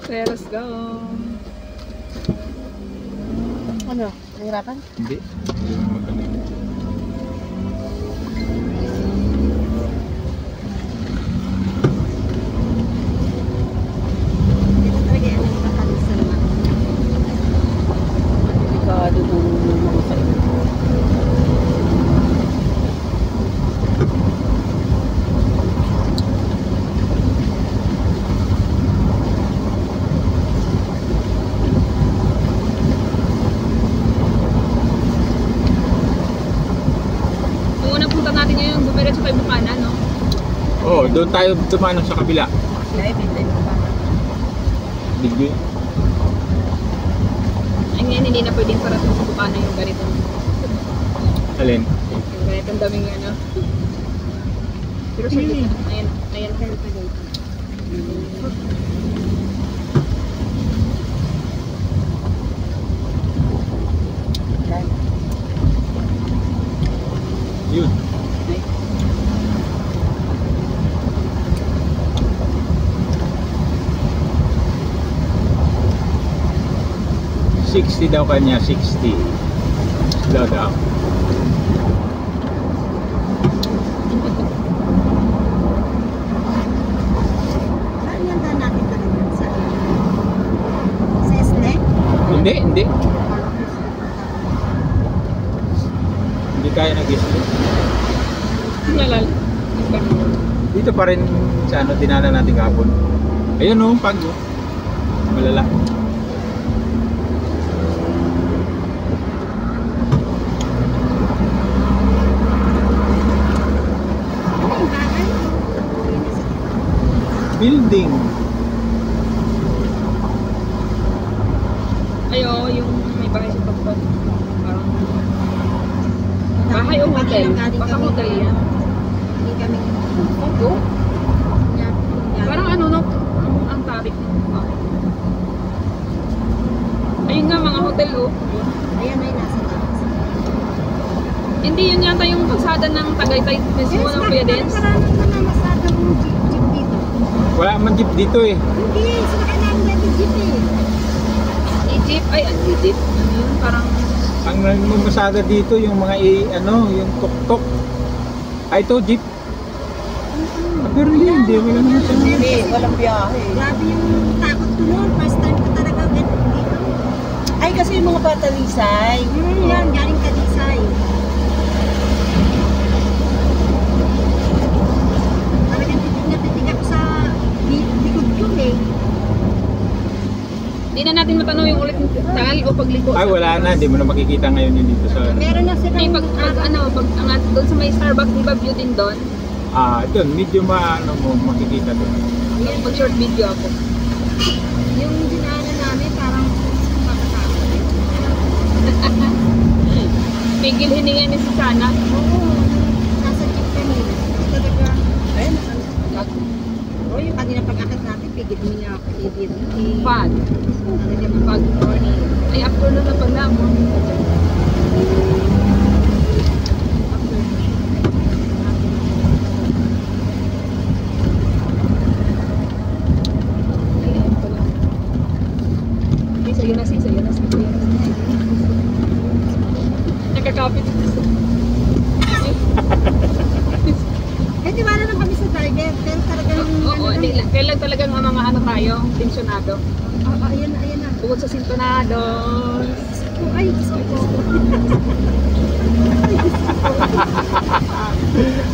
Okay, let's go. Ano? Nahirapan? Hindi. Ito talaga yan ang nakalisan na. Delikado ng mga kayo. Oh, doon tayo tumanong sa kabila. Digbi. Ay ngayon, hindi na pwedeng parating sa Bukana yung ganitong Alin? yung ganitong daming ano. Pero sa ayan, ayan. Yun. 60 daw kanya, 60. Slow down. Saan yan daan natin talaga? Sa Esle? Hindi. Hindi kaya nag-isip. Nalal. Dito pa rin sa ano, dinala natin kahapon. Ayun o, pag malala. Building. Ayo, yung may bahay sa Pagpag. Parang bahay o hotel? Baka hotel yan. Hindi kami. Opo. Parang ano, no? Ang tarik. Ayun nga, mga hotel, oh. Ayan ay nasa taas. Hindi, yun yata yung kalsada ng Tagaytay mismo ng Kuya Dens. Parang namamasada mo jeep dito. Wala man jeep dito eh. Hindi, sinakay namin natin jeep eh. Egypt, ay, ang Egypt. Ano yun? Parang, Ang nagmamasada dito yung mga yung tuk-tuk. Ay, ito jeep. Pero hindi, wala naman siya. Hindi, walang biyahe. Grabe yung takot ko noon. First time ko talaga dito. Ay, kasi yung mga patalisay. Yan, galing Talisay. Talagang titig ako sa likod ko eh. hindi na natin matanong yung ulit ng tal o pagliko. Ay, wala na. Hindi mo na makikita ngayon yun dito sa... Meron na silang... Hindi, pag angat doon sa may Starbucks, di ba view din doon? Ito, medyo mo makikita doon. Mag short video ako. Yung dinaanan namin parang makatakot eh. Pigil hininga ni Susana. Oo. Nasa jeep kami. Talaga. Ayun. O yung kanina pag-akit natin, pigil mo niya ako. Fun. Talaga Pag morning. Ay, afternoon na pala mo. Sa'yo na. Nakakapit. Eh, di wala lang kami sa driver. Pero talagang... Oo, kailan talagang mga ano tayo, tensyonado. Ayan na. Bukod sa sintonado. Ay, Diyos ko.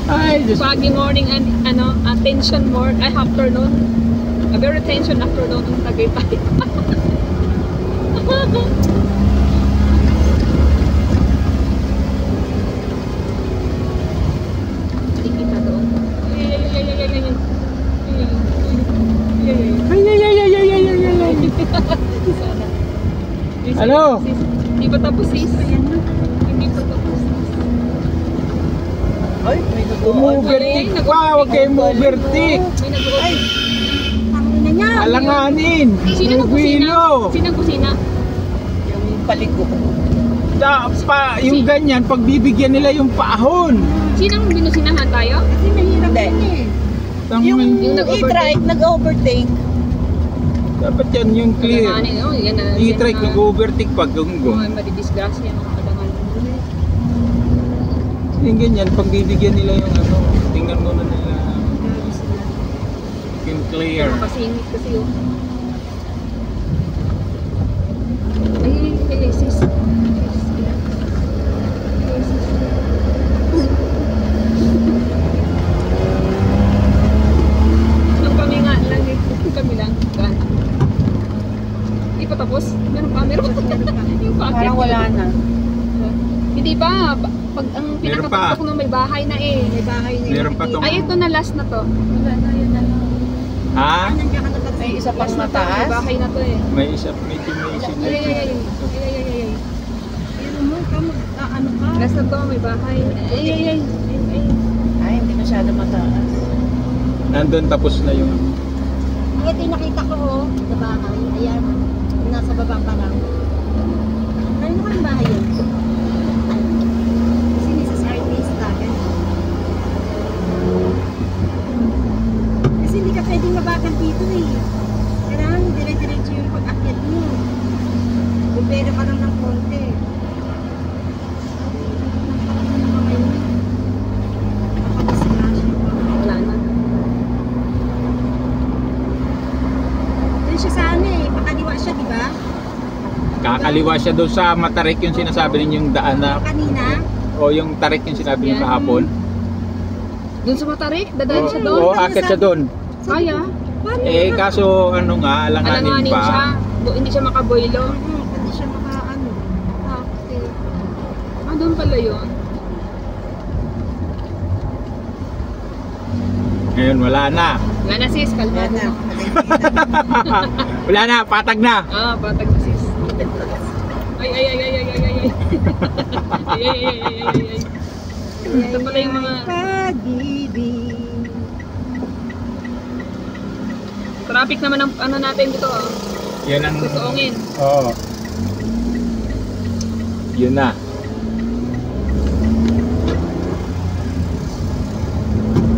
Ay, just... Foggy morning and tension morning, ay afternoon. A very tension afternoon ng Tagaytay. Kita doon. Ano? Hindi pa tapos sis. Hindi pa tapos. Ay, may Umuvertik. Wow, wag kayong overtik. May nag-uot. Ay, tangin na niya. Alanganin. Sino ng kusina? Buwilo. Sino ng kusina? Yung paliko. Yung ganyan, pagbibigyan nila yung paahon. Sinang binusinahan tayo? Kasi mahirap din eh. Yung Yung nag-overtake. Nag-overtake. Dapat yan yung clear. Alanganin, oh, yan na. I-trike, nag-overtake pag Oh, gunggong. madidisgrasya yung mga kalanganin. Yung ganyan, pag bibigyan nila yung ano, tingnan muna nila yung clear. Makasingit kasi yun. Ay, sis. Nung kami nga lang, kami lang. Hindi pa tapos? Meron pa? Yung packet. Parang wala na. Hindi pa. Pag ang Meron pinakapagpag nung may bahay na eh. May bahay na Meron pa tong... Ay, ito na last na to. Wala na, yun na lang. Ha? Nandiyan ka na ba? May isa pang Last na to, may mataas. bahay na to eh. May isa, medyo may isa. Ay, ay, ay, ay. Ay, ay, ay, ay. Ano mo, ano ka? Last na to, may bahay. Ay, ay, ay. Ay, ay. Ay, hindi masyado mataas. Nandun tapos na yung... Ito yung nakita ko, oh, sa bahay. Ayan, nasa baba pa lang. Ano mo kayong bahay yun? Kasi Mrs. Artista, ganun. Kasi hindi ka pwedeng mabagal dito eh. Kailangan dire-diretso yung pag-akyat mo. Bubero ka lang ng konti. Wala na. Doon siya sa ano eh, pakaliwa siya, di ba? Kakaliwa siya doon sa Matarik yung sinasabi ninyong daan na... Kanina. O yung Tarik yung sinabi niyo Yan. kahapon. Doon sa Matarik, dadaan siya doon. O, akit siya doon. Kaya. Paano Eh, yun? kaso ano nga, alanganin Alanganin siya. pa. Hindi siya makaboilo. Hindi siya makaano. Ah, okay. Ah, doon pala yun. Ngayon, wala na. Wala na sis, kalmado Yan na. na. Wala na, patag na. Ah, patag na sis. Ay, ay, ay, ay, ay, ay, ay, ay. Ay, ay, ay, ay, ay, ay, ay. Ito pala yung mga Pag-ibig. traffic naman ang ano natin dito. Oh. Yan ang... Susuongin. Oo. Yun na.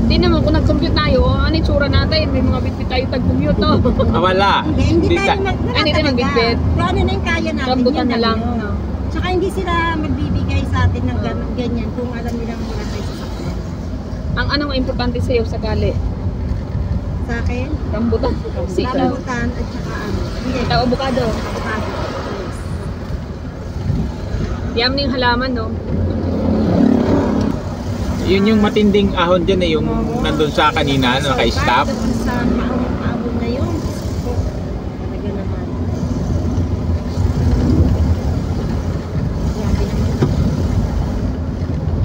Hindi naman kung nag-compute tayo, ano yung tsura natin? May mga bitbit tayo tag-commute, no? Ah, wala. Hindi tayo ta- Hindi tayo magbitbit. Kung ano na yung kaya natin. Rambutan yun na lang. yun. No? Tsaka hindi sila magbibigay sa atin ng ganyan kung alam nilang wala tayo sa sakyan. Ang anong importante sa'yo sa gali? Sa akin, Rambutan. Sitaw. rambutan at saka ano. Hindi, Sitaw, avocado. avocado. Yes. Yam na yung halaman, no? Yun yung matinding ahon dyan eh, yung nandun sa kanina, So, naka-stop. kahit doon sa maabot na yun, oh, talaga naman. Grabe naman.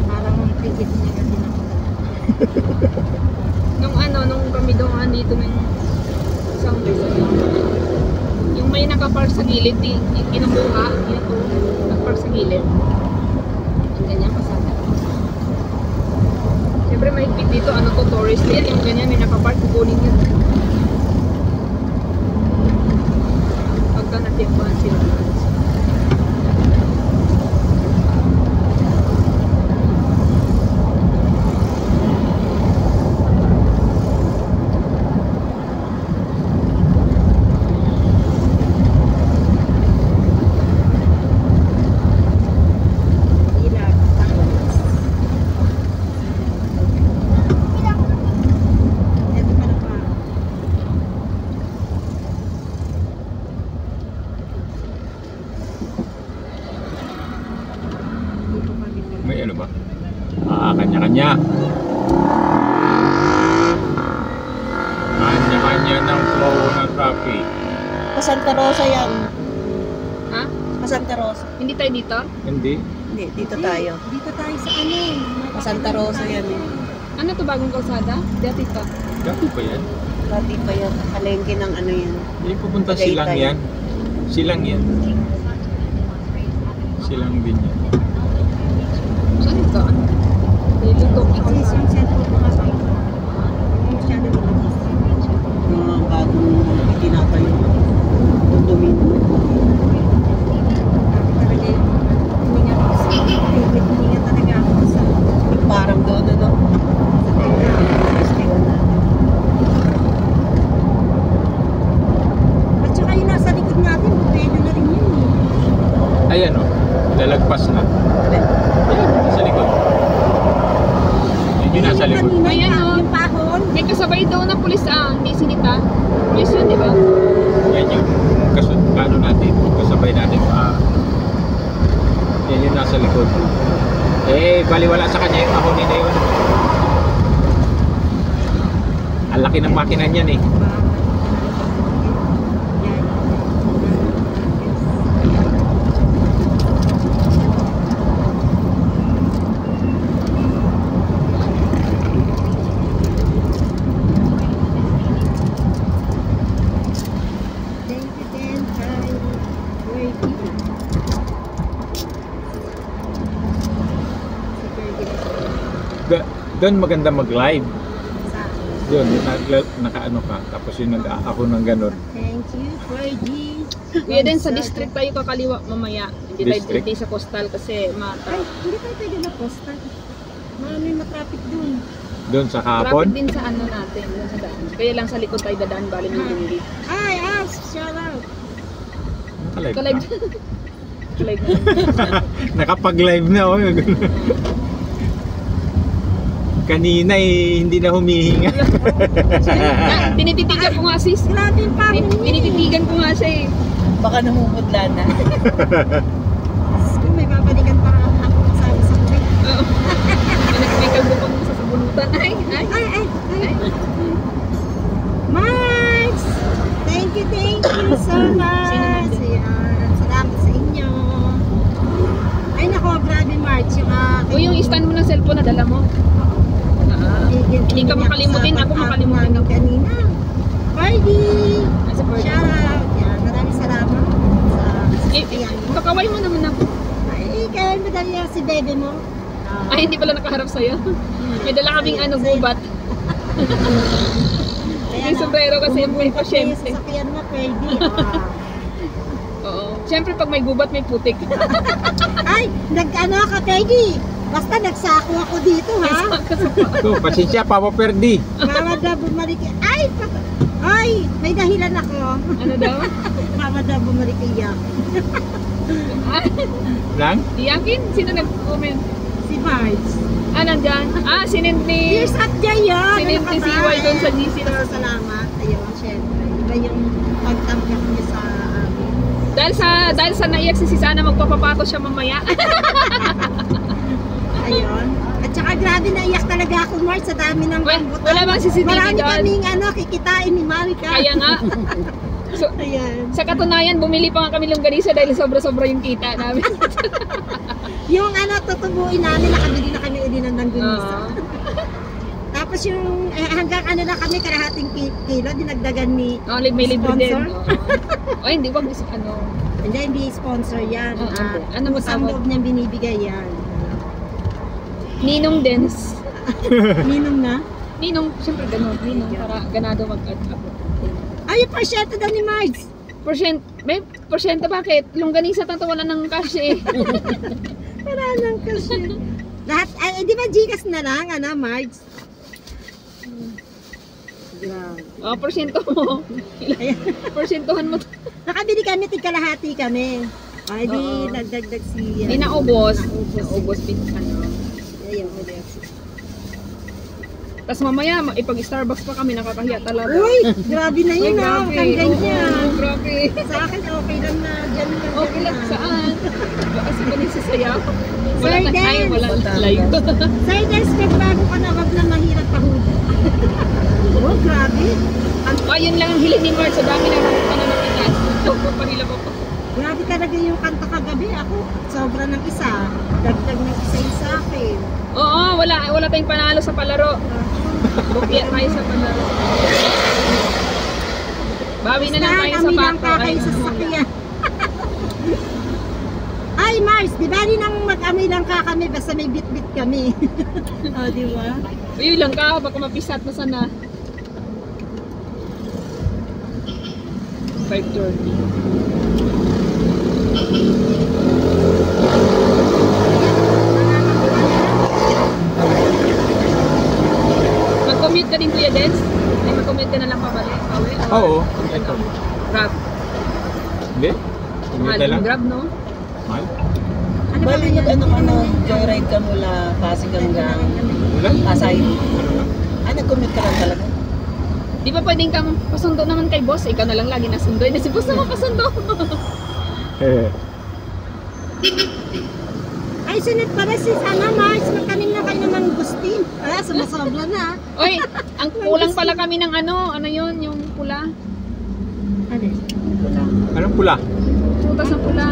Parang tigit niya kasi naman. Nung kami doon dito ng isang yung may nakapark sa gilid, kinukuha, nakapark sa gilid. Yung ganyan pasada. Siyempre mahigpit dito, ano to, tourist din, yung ganyan, may nakapark, kukunin yun. Pagka natimpuan sila. Ilag, tangos. Ito pa na pa. Dito pa dito. May ano ba? Ah, kanya-kanya. Kanya-kanya ng flow ng traffic. Pa Santa Rosa yan. Ha? Pa Santa Rosa. Hindi tayo dito? Hindi. Hindi, dito tayo. Dito tayo sa ano. Pa Santa Rosa yan eh. Ano to, bagong kalsada? Dati pa. Dati pa yan. Dati pa yan. Palengke ng ano yan. Hindi pupunta Tagaytay. silang yan. Silang yan. Silang din yan. Saan ito? Daily talking. Kasi yung cellphone mga sa hindi masyado nilabas. Mga bagong tinatayo. Condominium. Talaga yung hindi nga ako sa hindi nga talaga ako sa parang doon ano. At Ayan o, lalagpas na. Ayan, sa likod. Yun yung nasa likod. Kanina Ayan, yung, oh. yung pahon. May kasabay daw na pulis hindi sinita. Pulis yun, di ba? Yan yung ano natin, kasabay natin. Yan yung nasa likod. Eh, baliwala sa kanya yung ahonin na yun. Ang laki ng makina niyan eh. Doon maganda mag-live. Doon, naka-ano ka. Tapos yung nag-ako ng ganun. Thank you, Fergie. Kuya din sa district tayo kakaliwa mamaya. Hindi tayo District? hindi sa coastal kasi Ay, hindi tayo pwede na posta. Marami matraffic dun. Doon sa traffic kapon. din sa ano natin, dun sa daan. Kaya lang sa likod tayo dadaan bali ng hindi. Ay, shout out. Nakalive Kalive. ka. Kalive. Nakapag-live na. Oh. Kanina eh, hindi na humihinga. Tinititigan ko nga sis. Grabe yung pahon niya. Tinititigan ko nga siya eh. Baka namumudla na. Kung may babalikan para ako kasama sa kulit. Oo. May kalbupang sa sabunutan. Ay. Ay. Max! Thank you so much. Ayan, salamat sa inyo. Ay nako, grabe March. O yung stand mo ng cellphone na dala mo. Hindi ka makalimutin, ako makalimutin ako. Kanina. Party! Nasa birthday. Shout out! Yan, maraming salamat sa Eh, kakaway mo naman ako. Ay, kaya medalya si bebe mo. Ay, hindi pala nakaharap sa'yo. May dala kaming gubat. May sombrero kasi may pasyente. Sa sakyan mo, pwede. Oo. Siyempre pag may gubat, may putik. Ay, nag-ano ka, pwede. Basta nagsako ako dito, ha? So, pasensya, Papa Perdi. Mama daw bumalik. Ay, may dahilan ako. Ano daw? Mama daw bumalik iyak. Lang? Iyakin? Sino nag-comment? Si Marge. Nandyan? Sinend ni... Cheers up dyan yun! Sinend ni CY doon sa GC. Salamat. Ayun, syempre. Iba yung pagtangkap niya sa amin. Dahil sa naiyak si Sana, magpapapato siya mamaya. Ayun. At saka grabe naiyak talaga ako, Marge, sa dami ng rambutan. Wala bang CCTV Marami doon? kaming kikitain ni Marika. Kaya nga. So, Ayan. sa katunayan, bumili pa nga kami longganisa dahil sobra-sobra yung kita namin. Yung tutubuin namin, nakabili na kami uli ng langganisa. Tapos yung hanggang na kami, kalahating kilo, dinagdagan ni May libre din. sponsor. O, hindi, wag Hindi sponsor yan. Ano mo Kusang tawag? loob niyang binibigay yan. Ninong Dens. Ninong na? Ninong, siyempre ganun. Ninong, para ganado mag-abot. Ay, yung porsyento daw ni Marge. May porsyento bakit? Longganisa tanto wala ng cash eh. Wala nang kasi. Lahat, di ba Gcash na lang, Marge? Grabe. Porsyento mo. Porsentohan mo. Nakabili kami, tigkalahati kami. Ay, di, Oo. nagdagdag si... Hindi naubos. Naubos. Ayun, Tapos mamaya, ipag-Starbucks pa kami, nakakahiya talaga. uy, grabe na yun, Grabe. Hanggang ganyan. Oo, grabe. Sa akin, okay lang na dyan lang. Okay lang, saan? Kasi ba nagsasayaw? Wala Sir na tayo, Dance. wala live. Sir Des, bago ka na, wag na mahirap pahuli. Oh, grabe. Yun lang ang hiling ni Mark, sa dami na rin na nakikas. Panila ko pa. Grabe talaga yung kanta kagabi. Ako, sobra ng isa. Dagdag ng isa yung sa akin. Oo, wala tayong panalo sa palaro. Bukya tayo sa palaro. Bawi na lang tayo sa kami lang pato. kakay sa sasakyan. Ay, Mars, di ba rin ang mag-amoy lang kami basta may bit-bit kami. O, di ba? Uy, lang ka, baka mapisat mo sana. 5:30. Mag-commute ka din Kuya Dens? Ay, mag-commute ka na lang pabalik. Oo. Ito. Grab. Hindi? Mahal Hindi lang. yung Grab, no? Mahal? Ano ba Bali yan? ano ka Ano mo, yan? joyride ka mula Pasig hanggang Wala? Pasay. Ano lang? Nag-commute ka lang talaga. Di ba pwedeng kang pasundo naman kay boss? Ikaw na lang lagi nasundo. Hindi si boss naman pasundo. Eh. Ay, sunod pala si Sana Mars. Magkanin na kayo ng mangustin. Ah, sumasobra na. Oy, ang kulang pala kami ng ano yun, yung pula. Ano? Pula. Anong pula? Prutas ng pula.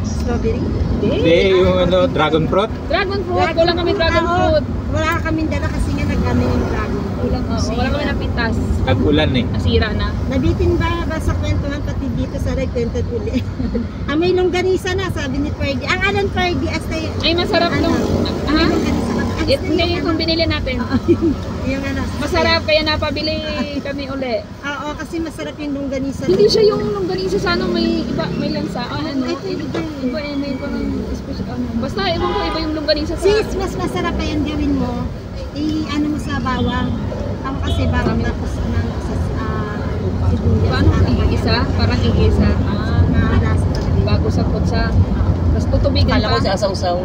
Strawberry? Hindi, yung ano, dragon fruit. Dragon fruit. Kulang kami dragon Oo. fruit. Wala kaming dala kasi nga nag-ano yung dragon. Kulang, wala kami napitas. Nag-ulan eh. Nasira na. Nabitin ba sa kwentuhan pati dito sa nagkwento uli? May longganisa na, sabi ni Fergie. Ang alam Fergie, hasta yung... Ay, masarap Ano? nung... May Ha? longganisa ka. Hindi yung binili natin. Yung ano. Masarap, kaya napabili kami uli. Oo, kasi masarap yung longganisa. Hindi siya yung longganisa sa ano, may iba, may lansa. Ano? Ito yung Iba eh, may parang special ano. Basta ewan ko iba yung longganisa sa... Sis, mas masarap pa yan gawin mo. I-ano mo sa bawang. Ako kasi bawang tapos ano, sa sibuyas. Paano igisa? Parang igisa. Na lasa talaga. Bago sa kutsa. Tapos tutubigan Kala ko pa. sa asaw-saw.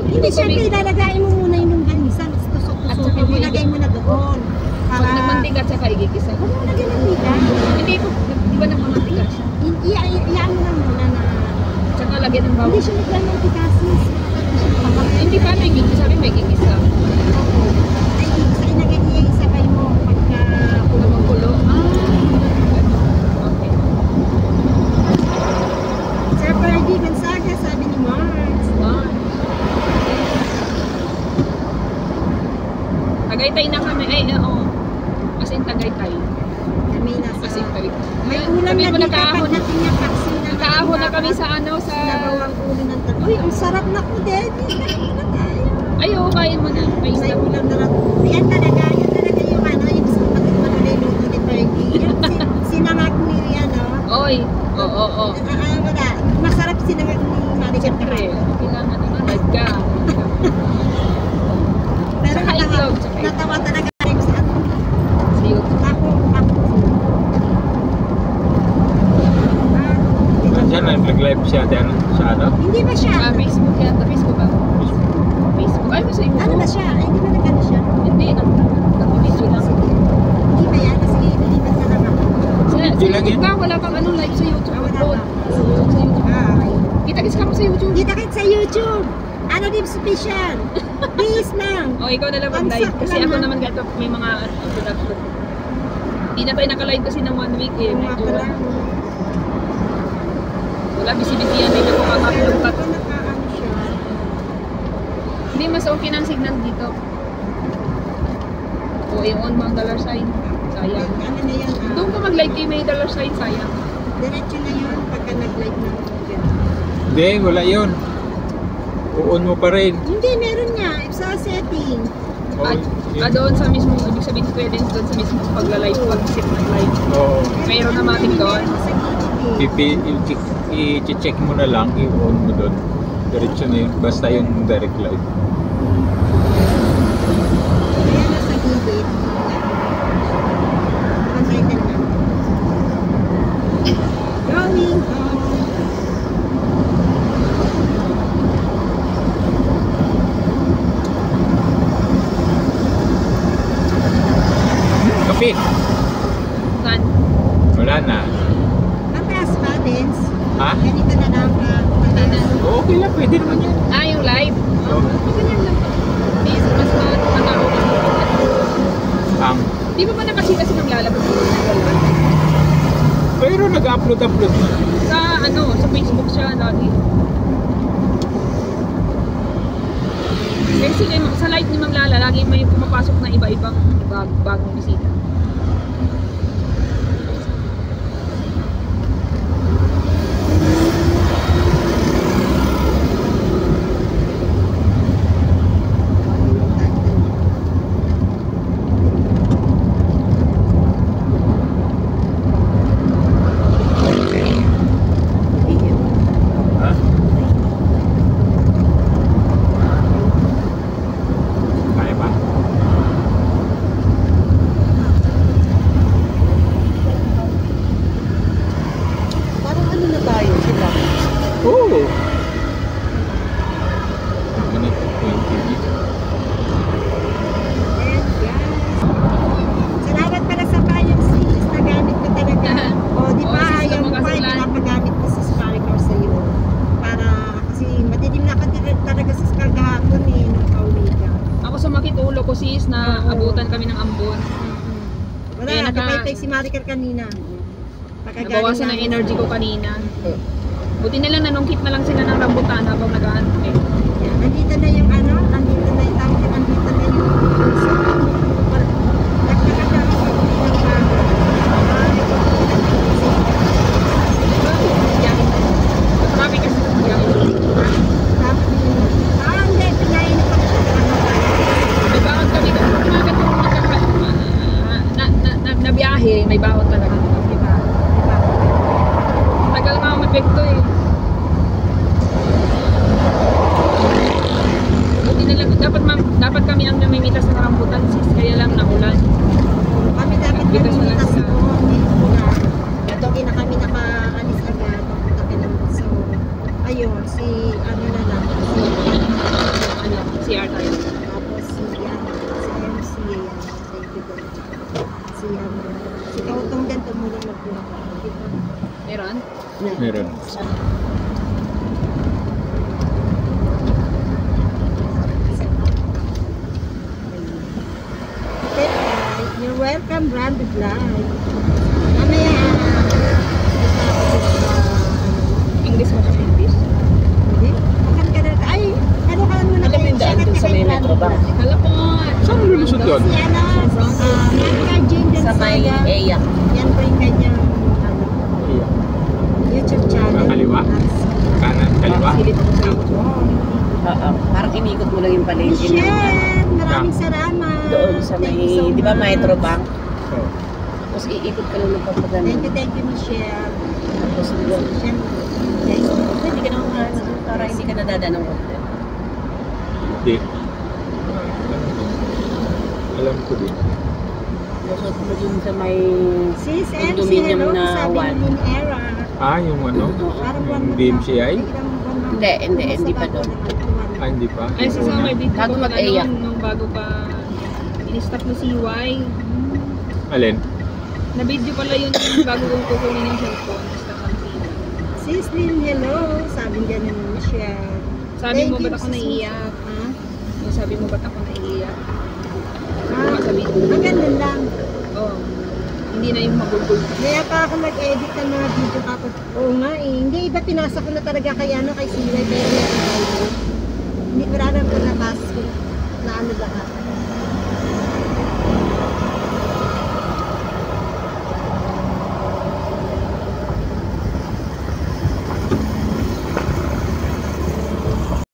Hindi, syempre ilalagay mo muna yung longganisa. At Tusok-tusok saka mo. mo Ilagay mo na doon. Pag nagmantika at saka igigisa. Huwag mo lagyan ng biga. Hindi ko, di ba nagmamantika siya? Iyaan mo na muna na... Tsaka lagyan ng bawang. Hindi siya lagyan ng tikasis. Hindi pa may igigisa. Sabi may igigisa. Ay, sa inagay niya isabay mo pagka... Pag magulo. Okay. Sir Fergie Gonzaga, sabi ni Mars. Wow. Tagaytay na kami. Ay, oo. As in Tagaytay. Kami nasa... As in Tagaytay. May ulam Sabi na mo dito nakaahon. pagdating niya taxi na... Nakaahon na kami sa ano, sa... Nabawang ulo ng tayo. Uy, ang sarap na ko, Daddy. Kain na tayo. Ay, oo, kain mo na. May May isda. ulam na lang. Yan talaga yung ano, yung sa kapatid mo niluluto ni Fergie. Yung sinangag ni, ano... Oy. Oo. Wala. Masarap sinangag ni Maricar. Siyempre. Kailangan ano, live ka. Pero Tsaka itlog, tsaka itlog. natawa talaga rin sa ano. Sa YouTube. Ako. Nandiyan, nag-live siya dyan sa ano. Hindi ba siya? Facebook yan. Facebook ba? Facebook. Ay, sa YouTube. Ano ba siya? Ay, di ba nagano siya? Hindi. Nag-video lang. Hindi ba yan? Kasi nilipat na lang ako. Sa Video lang YouTube yan. ka, wala kang ano live sa YouTube. Wala Upload. pa. Sa YouTube. Ay. Kita-kits ka mo sa YouTube. Kita kahit sa YouTube. Ano din special? Please lang. O, ikaw na lang mag-live. Kasi ako naman gato may mga upload. Hindi na tayo naka-live kasi ng 1 week eh. Nga Medyo, pala. wala, busy-busy yan. Hindi na ko makapulog ka. Pero nakaano siya. Hindi, mas okay na ang signal dito. O, yung on mo ang dollar sign. Sayang. Ano na yan? Doon ka mag-live kay may dollar sign. Sayang. Diretso na yun pagka nag-live na. Hindi, wala yun. Uon mo pa rin. Hindi, meron nga. Sa setting. Oh, Doon sa mismo, ibig sabihin pwede doon sa mismo pagla-live, pag-sit ng live. Oo. Mayroon na matik doon. Sa gilid eh. I-check mo na lang, i-on mo doon. Diretso na yun. Basta yung direct live. Ayan na sa gilid. Pantay ka na. Going home. Kapit! Saan? Wala na. Mataas ba, Dens? Ha? Ganito na lang ka. Mataas. Okay lang, pwede naman yan. Yung live. Oh. Ganyan lang. Hindi, mas matao. Ang, Di ba nakasita si nang lalabas? pero nag-upload na. Sa sa Facebook siya lagi. Kasi sa live ni Mang Lala, lagi may pumapasok na iba-ibang bagong bisita. Ha? Kaya ba? nagpapaypay si Maricar kanina. Nabawasan ang energy ko kanina. Buti na lang nanungkit na lang sila ng rambutan habang nag-aantay. Yan, nandito na yung ano, nandito na yung tawag, nandito na yung Marami kasi may bawat kami umagat yung na biyahe, may bawat talaga. Diba? Tagal nga ang epekto eh. Buti na lang, dapat kami ang namimitas ng rambutan sis, kaya lang naulan. Kami dapat Bigas na lang namitas sila. ko. Ito, hindi na kami nakaalis agad. Papunta kami ng so, ayun, si ano na lang, si Ano, CR tayo. tapos si yan, si MC yan, thank you very much. Si ano, si Kautong din tumulong mag-vlog. Diba? Meron? Meron. Okay, you're welcome, Branded Live. Mamaya, English mo kasi English? hindi? Makan ka na, ay, ano ka muna Alam mo yung daan dun sa may Metro Bank? Hala po. Saan lulusot yun? Si ano, Maricar Jane Sa may Gonzaga. EYA. Yan po yung kanyang ano, YouTube channel. Kaliwa? Kanan, kaliwa. Silip ako sa iyo. Oo. Parang inikot mo lang yung palengke na Michelle, maraming salamat. doon sa may, Thank you so di ba, much. Metro Bank? Oh. Tapos iikot ka lang ng papagano. Thank you, Michelle. Tapos doon. Michelle, guys, Hindi ka naman maano doon para hindi ka nadada ng hotel. Hindi. Alam ko din. Lusot mo dun sa may sis, MC, condominium hello, na sabi one. ni Era. Ah, yung ano? Parang buwan Yung mo DMCI? Hindi pa doon. Ah, hindi pa. Ay, sa Una. may video Bago ko mag-EYA. nung bago pa in-stop ni CY. Alin? Na video pala yun yung bago kong kukunin yung cellphone. Stop ang video. Sis Lynn, hello, sabi niya ni Michelle. Sabi Thank mo, you, ba't ako sis. naiiyak? Ha? Yung sabi mo, ba't ako naiiyak? Ah, Sabi mo. ang ganun lang. Oo. Hindi na yung magugol. Kaya pa ako mag-edit ng mga video kapag, oo nga eh, hindi iba pinasa ko na talaga kay ano, kay CY, pero meron tayo. Hindi ko rin po nabasa ko na ano lahat.